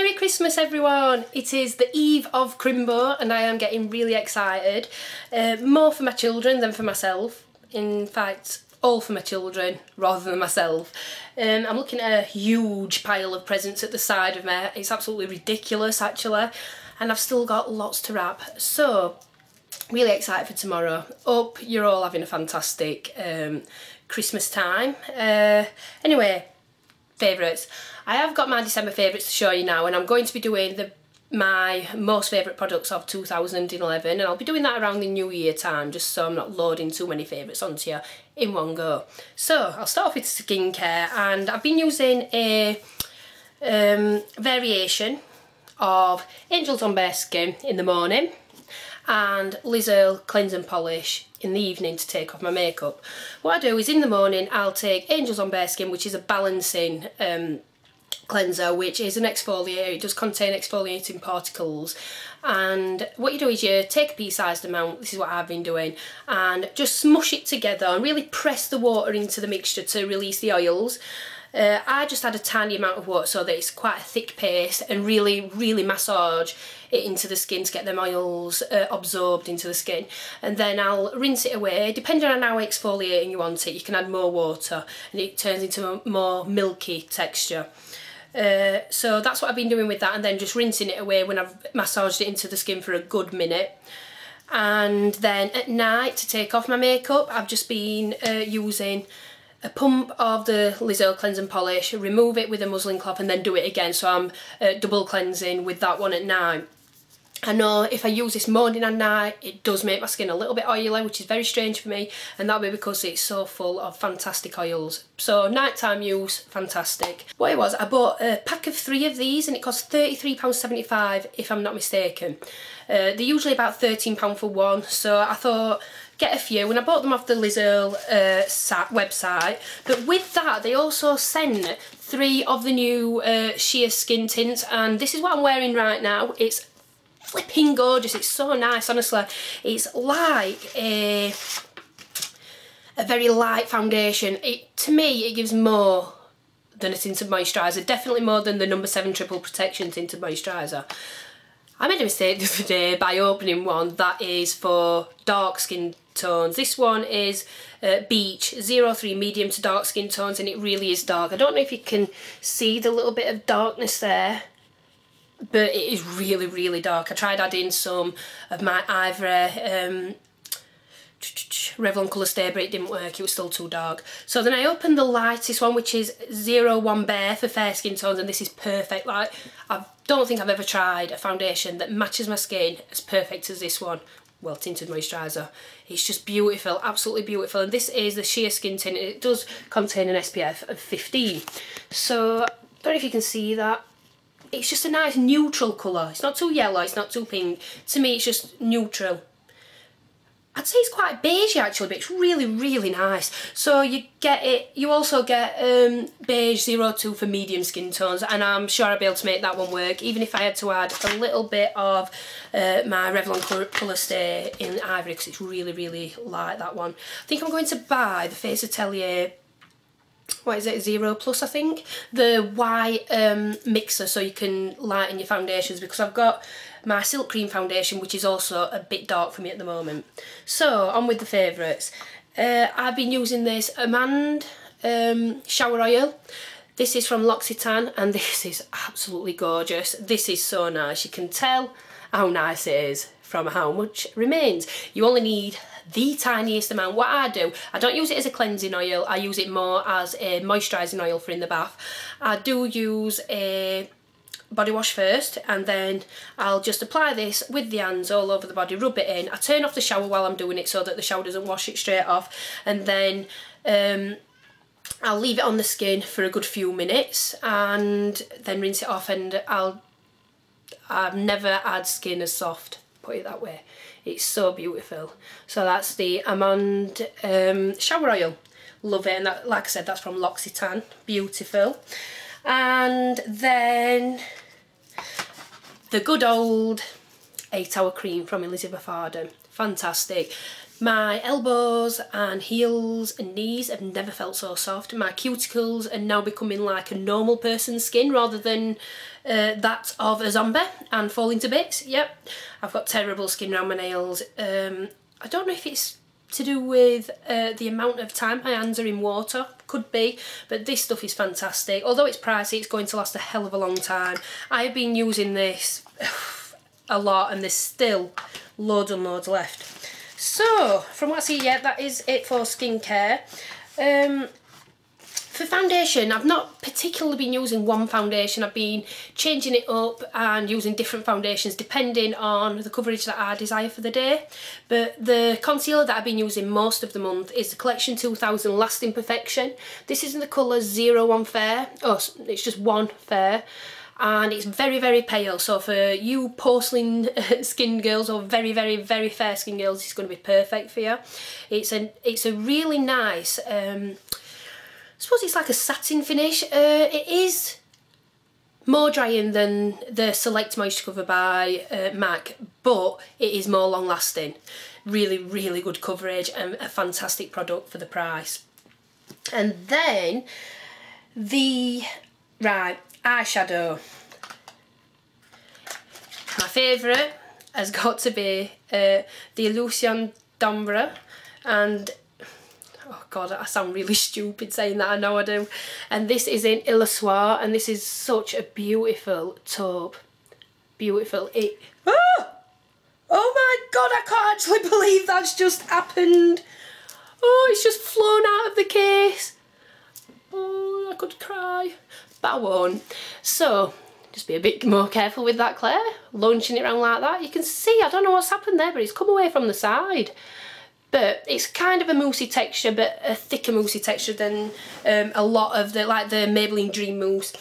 Merry Christmas everyone! It is the eve of Crimbo and I am getting really excited. More for my children than for myself. In fact, all for my children rather than myself. I'm looking at a huge pile of presents at the side of me. It's absolutely ridiculous actually. And I've still got lots to wrap. So, really excited for tomorrow. Hope you're all having a fantastic Christmas time. Anyway, favourites. I have got my December favourites to show you now, and I'm going to be doing my most favourite products of 2011, and I'll be doing that around the New Year time, just so I'm not loading too many favourites onto you in one go. So I'll start off with skincare, and I've been using a variation of Angels on Bare Skin in the morning and Liz Earle Cleanse and Polish in the evening to take off my makeup. What I do is in the morning I'll take Angels on Bare Skin, which is a balancing cleanser, which is an exfoliator. It does contain exfoliating particles, and what you do is you take a pea-sized amount, this is what I've been doing, and just smush it together and really press the water into the mixture to release the oils. I just add a tiny amount of water so that it's quite a thick paste, and really massage it into the skin to get them oils absorbed into the skin, and then I'll rinse it away. Depending on how exfoliating you want it, you can add more water and it turns into a more milky texture. So that's what I've been doing with that, and then just rinsing it away when I've massaged it into the skin for a good minute. And then at night, to take off my makeup, I've just been using a pump of the Liz Earle Cleanse and Polish, remove it with a muslin cloth and then do it again, so I'm double cleansing with that one at night. I know if I use this morning and night, it does make my skin a little bit oily, which is very strange for me, and that'll be because it's so full of fantastic oils. So nighttime use, fantastic. What it was, I bought a pack of 3 of these and it cost £33.75 if I'm not mistaken. They're usually about £13 for one, so I thought get a few, and I bought them off the Liz Earle website. But with that, they also sent 3 of the new sheer skin tints, and this is what I'm wearing right now. It's flipping gorgeous, it's so nice, honestly. It's like a very light foundation. To me, it gives more than a tinted moisturiser, definitely more than the No. 7 Triple Protection tinted moisturiser. I made a mistake the other day by opening one that is for dark skin tones. This one is Beach 03 medium to dark skin tones, and it really is dark. I don't know if you can see the little bit of darkness there, but it is really dark. I tried adding some of my Ivory Revlon Colour Stay, but it didn't work, it was still too dark. So then I opened the lightest one, which is 01 Bare for fair skin tones, and this is perfect. Like, I don't think I've ever tried a foundation that matches my skin as perfect as this one. Well, tinted moisturiser. It's just beautiful, absolutely beautiful. And this is the sheer skin tint. It does contain an SPF of 15. So, I don't know if you can see that. It's just a nice neutral colour. It's not too yellow, it's not too pink. To me, it's just neutral. I'd say it's quite beige actually, but it's really nice. So you get it, you also get beige 02 for medium skin tones, and I'm sure I'll be able to make that one work, even if I had to add a little bit of my Revlon Colour Stay in Ivory, because it's really light, that one. I think I'm going to buy the Face Atelier, what is it, 0 Plus I think, the white mixer, so you can lighten your foundations, because I've got my Silk Cream foundation, which is also a bit dark for me at the moment. So on with the favourites. I've been using this Amande shower oil. This is from L'Occitane, and this is absolutely gorgeous. This is so nice. You can tell how nice it is from how much remains. You only need the tiniest amount. What I do, I don't use it as a cleansing oil, I use it more as a moisturising oil for in the bath. I do use a body wash first, and then I'll just apply this with the hands all over the body, rub it in. I turn off the shower while I'm doing it so that the shower doesn't wash it straight off, and then I'll leave it on the skin for a good few minutes and then rinse it off, and I've never had skin as soft, put it that way. It's so beautiful. So that's the Amande shower oil. Love it, and that, like I said, that's from L'Occitane. Beautiful. And then the good old 8 Hour Cream from Elizabeth Arden. Fantastic. My elbows and heels and knees have never felt so soft. My cuticles are now becoming like a normal person's skin rather than that of a zombie and falling to bits. Yep, I've got terrible skin around my nails. I don't know if it's to do with the amount of time my hands are in water, could be, but this stuff is fantastic. Although it's pricey, it's going to last a hell of a long time. I have been using this a lot and there's still loads and loads left. So, from what I see, yeah, that is it for skincare. For foundation, I've not particularly been using one foundation. I've been changing it up and using different foundations depending on the coverage that I desire for the day. But the concealer that I've been using most of the month is the Collection 2000 Lasting Perfection. This is in the colour 01 Fair. Oh, it's just 1 Fair. And it's very, very pale, so for you porcelain skin girls or very, very, very fair skin girls, it's going to be perfect for you. It's a really nice, I suppose it's like a satin finish. It is more drying than the Select Moisture Cover by MAC, but it is more long lasting. Really, really good coverage and a fantastic product for the price. And then the eyeshadow. My favourite has got to be the Illusion d'Ombre, and oh god, I sound really stupid saying that, I know I do. And this is in Illusoir, and this is such a beautiful taupe. Beautiful. Oh my god, I can't actually believe that's just happened. Oh, it's just flown out of the case. Oh, I could cry, but I won't. So, just be a bit more careful with that, Claire. Launching it around like that. You can see, I don't know what's happened there, but it's come away from the side. But it's kind of a moussey texture, but a thicker moussey texture than a lot of the, like the Maybelline Dream Mousse.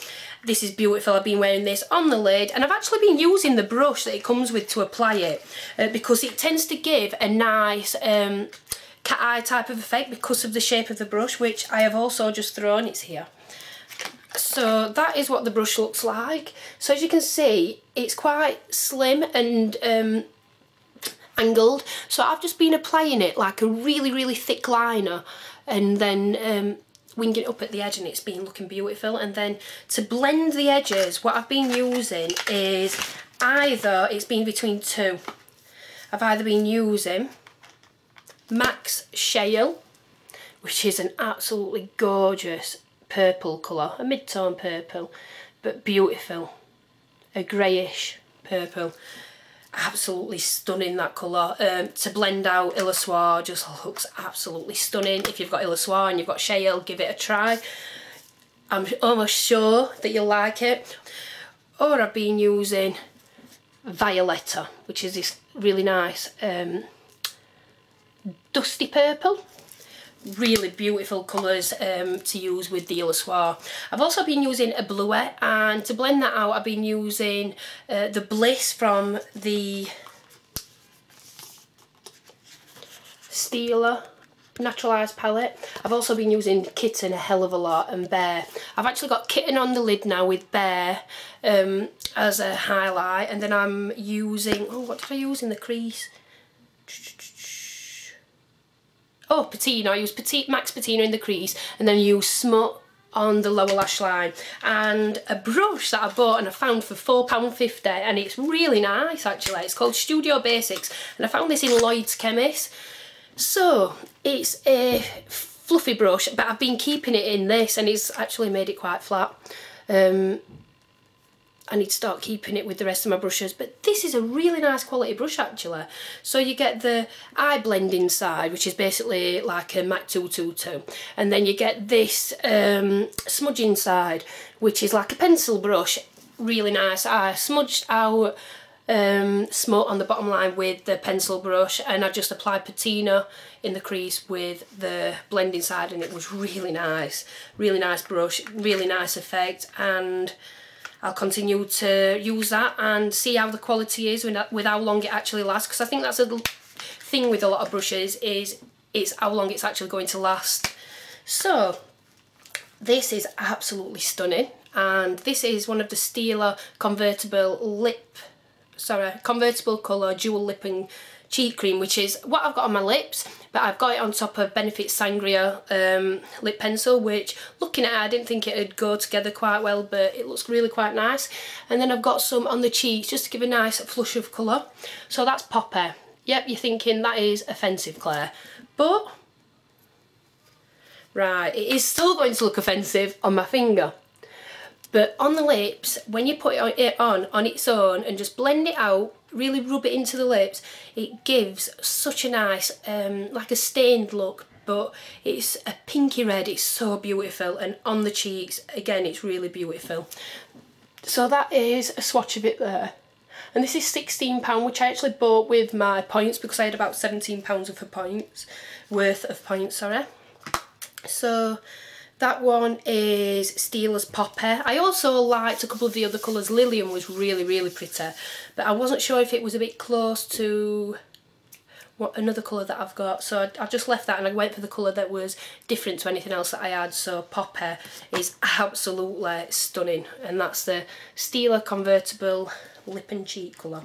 This is beautiful. I've been wearing this on the lid, and I've actually been using the brush that it comes with to apply it because it tends to give a nice cat eye type of effect because of the shape of the brush, which I have also just thrown. It's here. So that is what the brush looks like. So as you can see, it's quite slim and angled. So I've just been applying it like a really, really thick liner and then winging it up at the edge, and it's been looking beautiful. And then to blend the edges, what I've been using is it's been between two. I've either been using MAC's Shale, which is an absolutely gorgeous purple colour, a mid-tone purple, but beautiful, a greyish purple, absolutely stunning that colour. To blend out Illusoir just looks absolutely stunning. If you've got Illusoir and you've got Shale, give it a try. I'm almost sure that you'll like it. Or I've been using Violetta, which is this really nice dusty purple. Really beautiful colours to use with the Illusoir. I've also been using a Bluet, and to blend that out I've been using the Bliss from the Stila Naturalised palette. I've also been using Kitten a hell of a lot, and Bear. I've actually got Kitten on the lid now with Bear as a highlight, and then I'm using, oh, what did I use in the crease? Oh, Patina. I use MAC's Patina in the crease, and then use Smut on the lower lash line. And a brush that I bought and I found for £4.50, and it's really nice actually. It's called Studio Basics, and I found this in Lloyd's Chemist. So, it's a fluffy brush, but I've been keeping it in this, and it's actually made it quite flat. I need to start keeping it with the rest of my brushes, but this is a really nice quality brush actually. So you get the eye blending side, which is basically like a MAC 222, and then you get this smudging side, which is like a pencil brush. Really nice. I smudged out Smut on the bottom line with the pencil brush, and I just applied Patina in the crease with the blending side, and it was really nice. Really nice brush, really nice effect, and I'll continue to use that and see how the quality is with how long it actually lasts, because I think that's a thing with a lot of brushes, is it's how long it's actually going to last. So this is absolutely stunning, and this is one of the Stila convertible colour dual cheek cream, which is what I've got on my lips, but I've got it on top of Benefit Sangria lip pencil, which looking at it I didn't think it would go together quite well, but it looks really quite nice. And then I've got some on the cheeks just to give a nice flush of colour. So that's Popper. Yep, you're thinking that is offensive, Claire, but right, it is still going to look offensive on my finger. But on the lips, when you put it on its own and just blend it out, really rub it into the lips, it gives such a nice, like a stained look, but it's a pinky red, it's so beautiful. And on the cheeks, again, it's really beautiful. So that is a swatch of it there. And this is £16, which I actually bought with my points because I had about £17 worth of points, sorry. So that one is Steeler's Popper. I also liked a couple of the other colours. Lilium was really, really pretty, but I wasn't sure if it was a bit close to what another colour that I've got, so I just left that and I went for the colour that was different to anything else that I had. So Popper is absolutely stunning, and that's the Steeler Convertible Lip and Cheek colour.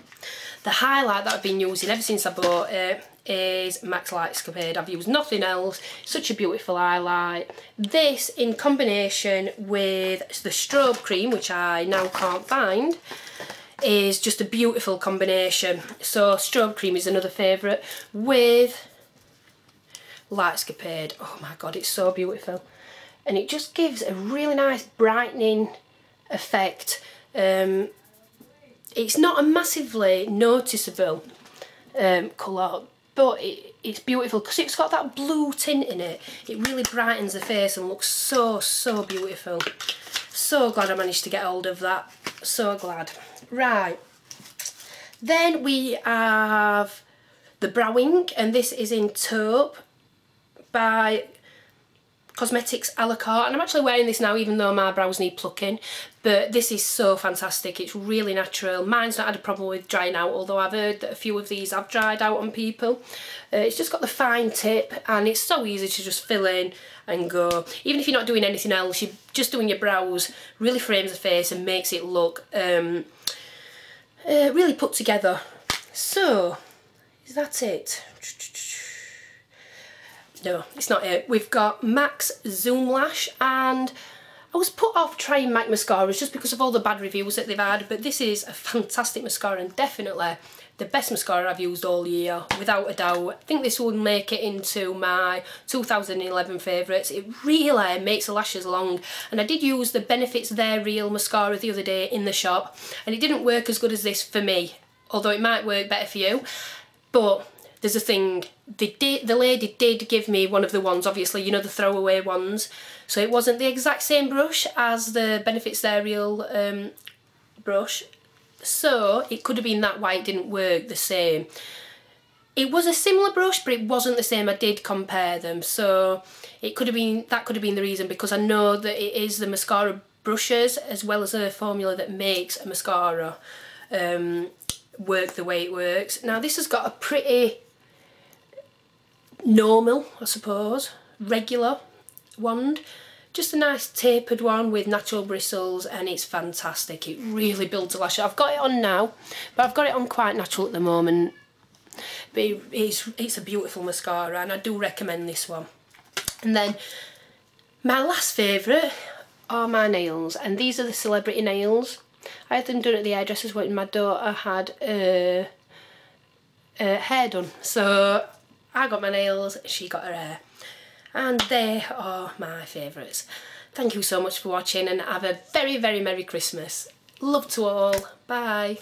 The highlight that I've been using ever since I bought it is MAC Lightscapade. I've used nothing else. Such a beautiful highlight. This in combination with the strobe cream, which I now can't find, is just a beautiful combination. So strobe cream is another favourite with Lightscapade. Oh my god, it's so beautiful, and it just gives a really nice brightening effect. It's not a massively noticeable colour, but it's beautiful because it's got that blue tint in it. It really brightens the face and looks so, so beautiful. So glad I managed to get hold of that. So glad. Right. Then we have the Brow Ink, and this is in Taupe by Cosmetics a la carte, and I'm actually wearing this now even though my brows need plucking, but this is so fantastic. It's really natural. Mine's not had a problem with drying out, although I've heard that a few of these have dried out on people. It's just got the fine tip and it's so easy to just fill in and go. Even if you're not doing anything else, you're just doing your brows, really frames the face and makes it look really put together. So, is that it? No, it's not it. We've got MAC's Zoom Lash, and I was put off trying MAC mascaras just because of all the bad reviews that they've had, but this is a fantastic mascara and definitely the best mascara I've used all year, without a doubt. I think this would make it into my 2011 favourites. It really makes the lashes long, and I did use the Benefits They're Real mascara the other day in the shop, and it didn't work as good as this for me, although it might work better for you. But there's a thing, the lady did give me one of the ones, obviously, you know, the throwaway ones. So it wasn't the exact same brush as the Benefits They're Real brush. So it could have been that why it didn't work the same. It was a similar brush, but it wasn't the same. I did compare them. So it could have been, that could have been the reason, because I know that it is the mascara brushes as well as a formula that makes a mascara work the way it works. Now this has got a pretty normal, I suppose, regular wand, just a nice tapered one with natural bristles, and it's fantastic. It really builds a lash. I've got it on now, but I've got it on quite natural at the moment, but it's a beautiful mascara and I do recommend this one. And then my last favourite are my nails, and these are the Celebrity Nails. I had them done at the hairdressers when my daughter had hair done, so I got my nails, she got her hair, and they are my favourites. Thank you so much for watching, and have a very, very Merry Christmas. Love to all. Bye.